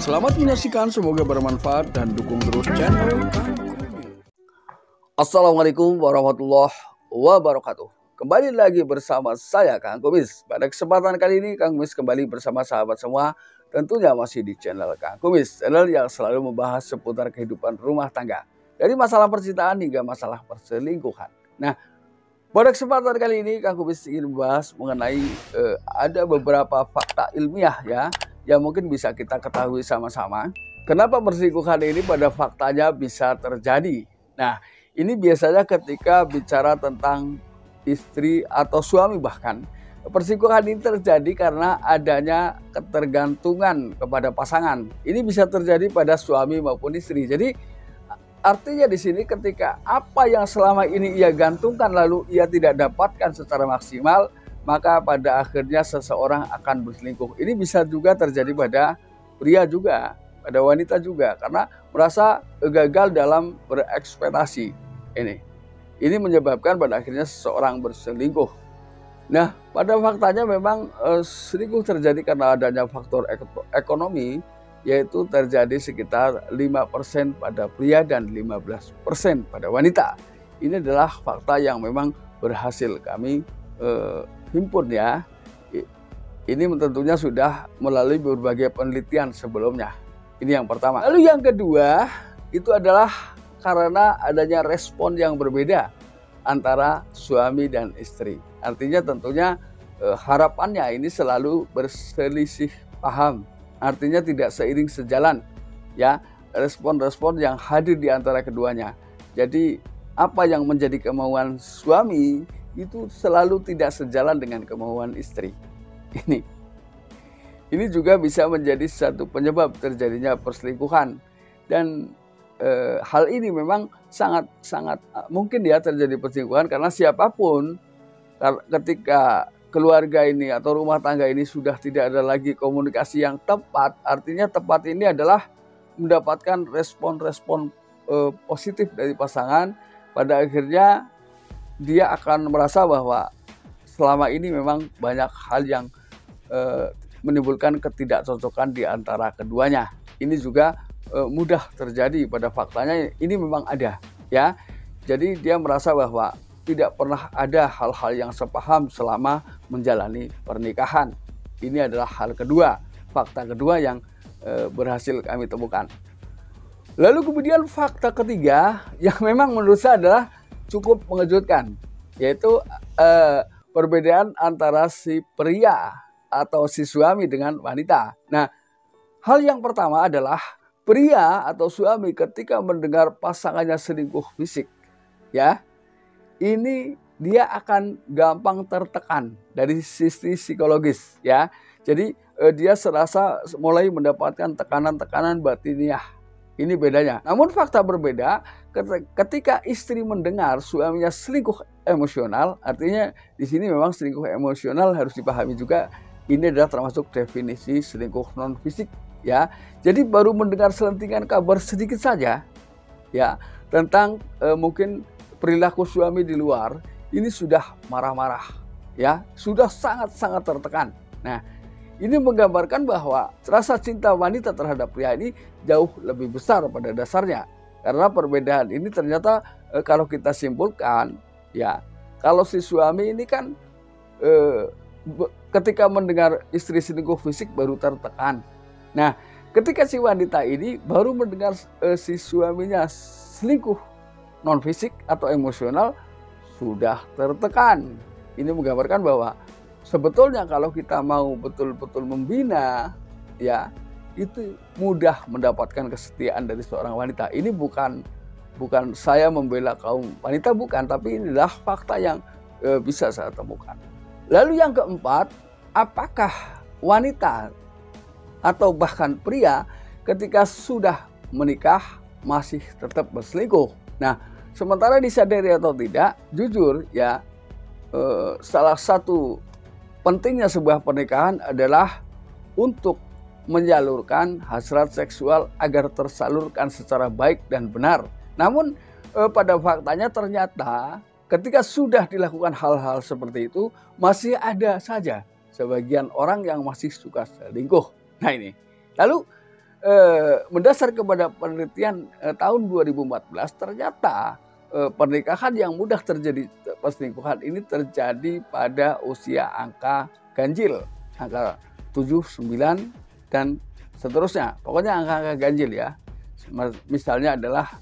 Selamat menyaksikan, semoga bermanfaat dan dukung terus channel Kang Kumis. Assalamualaikum warahmatullahi wabarakatuh. Kembali lagi bersama saya Kang Kumis. Pada kesempatan kali ini Kang Kumis kembali bersama sahabat semua, tentunya masih di channel Kang Kumis, channel yang selalu membahas seputar kehidupan rumah tangga, dari masalah percintaan hingga masalah perselingkuhan. Nah, pada kesempatan kali ini Kang Kumis ingin membahas mengenai ada beberapa fakta ilmiah ya, yang mungkin bisa kita ketahui sama-sama. Kenapa perselingkuhan ini pada faktanya bisa terjadi? Nah, ini biasanya ketika bicara tentang istri atau suami bahkan. Perselingkuhan ini terjadi karena adanya ketergantungan kepada pasangan. Ini bisa terjadi pada suami maupun istri. Jadi artinya di sini ketika apa yang selama ini ia gantungkan lalu ia tidak dapatkan secara maksimal, maka pada akhirnya seseorang akan berselingkuh. Ini bisa juga terjadi pada pria juga, pada wanita juga, karena merasa gagal dalam berekspektasi. Ini menyebabkan pada akhirnya seseorang berselingkuh. Nah, pada faktanya memang selingkuh terjadi karena adanya faktor ekonomi, yaitu terjadi sekitar 5% pada pria dan 15% pada wanita. Ini adalah fakta yang memang berhasil kami himpun ya. Ini tentunya sudah melalui berbagai penelitian sebelumnya. Ini yang pertama. Lalu yang kedua itu adalah karena adanya respon yang berbeda antara suami dan istri. Artinya tentunya harapannya ini selalu berselisih paham. Artinya tidak seiring sejalan ya, respon-respon yang hadir di antara keduanya. Jadi apa yang menjadi kemauan suami itu selalu tidak sejalan dengan kemauan istri. Ini juga bisa menjadi satu penyebab terjadinya perselingkuhan. Dan hal ini memang sangat mungkin ya terjadi perselingkuhan karena siapapun ketika keluarga ini atau rumah tangga ini sudah tidak ada lagi komunikasi yang tepat, artinya tepat ini adalah mendapatkan respon-respon positif dari pasangan, pada akhirnya dia akan merasa bahwa selama ini memang banyak hal yang menimbulkan ketidakcocokan di antara keduanya. Ini juga mudah terjadi pada faktanya, ini memang ada ya. Jadi dia merasa bahwa tidak pernah ada hal-hal yang sepaham selama menjalani pernikahan. Ini adalah hal kedua, fakta kedua yang berhasil kami temukan. Lalu kemudian fakta ketiga yang memang menurut saya adalah cukup mengejutkan, yaitu perbedaan antara si pria atau si suami dengan wanita. Nah, hal yang pertama adalah pria atau suami ketika mendengar pasangannya selingkuh fisik, ya, ini dia akan gampang tertekan dari sisi psikologis, ya. Jadi dia serasa mulai mendapatkan tekanan-tekanan batiniah. Ini bedanya. Namun fakta berbeda ketika istri mendengar suaminya selingkuh emosional, artinya di sini memang selingkuh emosional harus dipahami juga. Ini adalah termasuk definisi selingkuh non fisik, ya. Jadi baru mendengar selentingan kabar sedikit saja, ya, tentang mungkin perilaku suami di luar, ini sudah marah-marah, ya, sudah sangat-sangat tertekan. Nah, ini menggambarkan bahwa rasa cinta wanita terhadap pria ini jauh lebih besar pada dasarnya. Karena perbedaan ini ternyata kalau kita simpulkan, ya, kalau si suami ini kan ketika mendengar istri selingkuh fisik baru tertekan. Nah, ketika si wanita ini baru mendengar si suaminya selingkuh non fisik atau emosional sudah tertekan. Ini menggambarkan bahwa sebetulnya kalau kita mau betul-betul membina, ya, itu mudah mendapatkan kesetiaan dari seorang wanita. Ini bukan saya membela kaum wanita, bukan, tapi inilah fakta yang bisa saya temukan. Lalu yang keempat, apakah wanita atau bahkan pria ketika sudah menikah masih tetap berselingkuh? Nah, sementara disadari atau tidak, jujur ya, salah satu pentingnya sebuah pernikahan adalah untuk menyalurkan hasrat seksual agar tersalurkan secara baik dan benar. Namun pada faktanya ternyata ketika sudah dilakukan hal-hal seperti itu, masih ada saja sebagian orang yang masih suka selingkuh. Nah ini. Lalu mendasar kepada penelitian tahun 2014 ternyata pernikahan yang mudah terjadi perselingkuhan ini terjadi pada usia angka ganjil, angka 7, 9 dan seterusnya. Pokoknya angka-angka ganjil ya. Misalnya adalah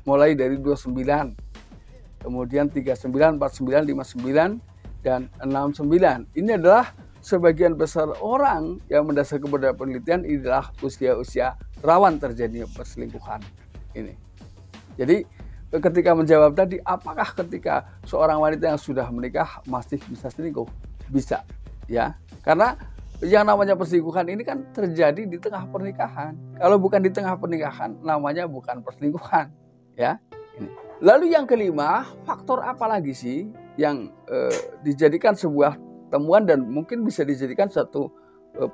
mulai dari 29, kemudian 39, 49, 59 dan 69. Ini adalah sebagian besar orang yang mendasar kepada penelitian ini adalah usia-usia rawan terjadinya perselingkuhan ini. Jadi ketika menjawab tadi, apakah ketika seorang wanita yang sudah menikah masih bisa selingkuh? Bisa, ya. Karena yang namanya perselingkuhan ini kan terjadi di tengah pernikahan. Kalau bukan di tengah pernikahan, namanya bukan perselingkuhan, ya. Ini. Lalu yang kelima, faktor apa lagi sih yang dijadikan sebuah temuan dan mungkin bisa dijadikan satu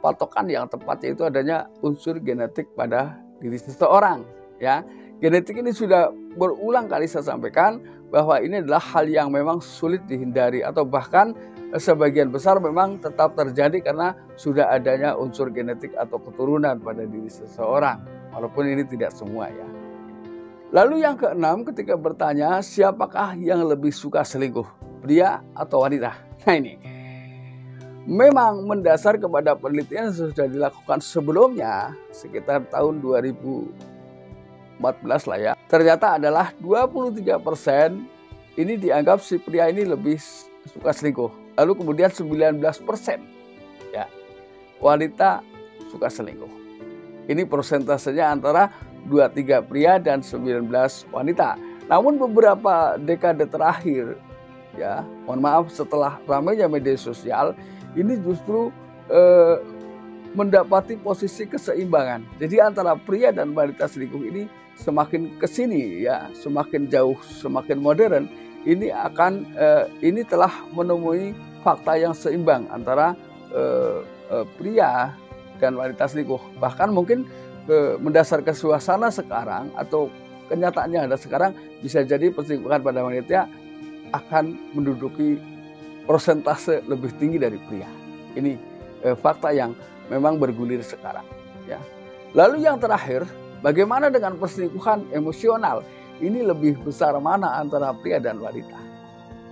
patokan yang tepat, yaitu adanya unsur genetik pada diri seseorang, ya. Genetik ini sudah berulang kali saya sampaikan bahwa ini adalah hal yang memang sulit dihindari atau bahkan sebagian besar memang tetap terjadi karena sudah adanya unsur genetik atau keturunan pada diri seseorang, walaupun ini tidak semua ya. Lalu yang keenam, ketika bertanya siapakah yang lebih suka selingkuh, pria atau wanita? Nah ini memang mendasar kepada penelitian yang sudah dilakukan sebelumnya sekitar tahun 2014 lah ya. Ternyata adalah 23% ini dianggap si pria ini lebih suka selingkuh. Lalu kemudian 19% ya wanita suka selingkuh. Ini persentasenya antara 23 pria dan 19 wanita. Namun beberapa dekade terakhir ya, mohon maaf, setelah ramainya media sosial ini justru mendapati posisi keseimbangan. Jadi antara pria dan wanita selingkuh ini semakin kesini ya, semakin jauh, semakin modern. Ini telah menemui fakta yang seimbang antara pria dan wanita selingkuh. Bahkan mungkin mendasarkan suasana sekarang atau kenyataan yang ada sekarang, bisa jadi perselingkuhan pada wanita akan menduduki persentase lebih tinggi dari pria. Ini fakta yang memang bergulir sekarang ya. Lalu yang terakhir, bagaimana dengan perselingkuhan emosional? Ini lebih besar mana antara pria dan wanita?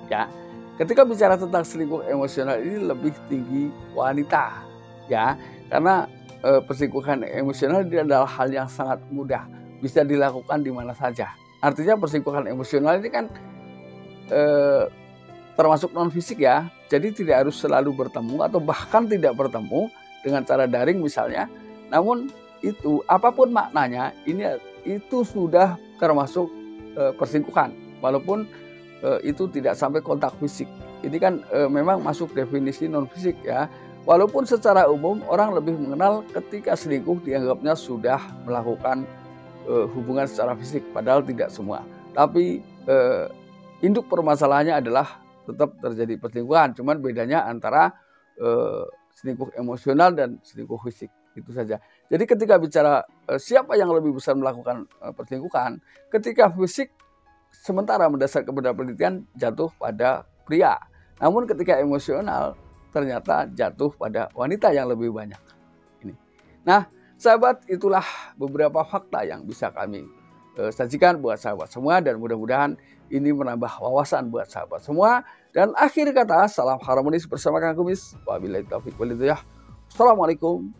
Ya, ketika bicara tentang selingkuh emosional ini lebih tinggi wanita, ya, karena perselingkuhan emosional ini adalah hal yang sangat mudah, bisa dilakukan di mana saja. Artinya perselingkuhan emosional ini kan termasuk non fisik ya, jadi tidak harus selalu bertemu atau bahkan tidak bertemu dengan cara daring misalnya. Namun itu apapun maknanya, itu sudah termasuk perselingkuhan, walaupun itu tidak sampai kontak fisik. Ini kan memang masuk definisi non fisik ya. Walaupun secara umum orang lebih mengenal ketika selingkuh dianggapnya sudah melakukan hubungan secara fisik, padahal tidak semua. Tapi induk permasalahannya adalah tetap terjadi perselingkuhan, cuman bedanya antara selingkuh emosional dan selingkuh fisik, itu saja. Jadi ketika bicara siapa yang lebih besar melakukan perselingkuhan, ketika fisik sementara mendasar kepada penelitian jatuh pada pria, namun ketika emosional ternyata jatuh pada wanita yang lebih banyak. Ini. Nah, sahabat, itulah beberapa fakta yang bisa kami sajikan buat sahabat semua, dan mudah-mudahan ini menambah wawasan buat sahabat semua. Dan akhir kata, salam harmonis bersama Kang Kumis. Wabillahi taufiq wal hidayah. Assalamualaikum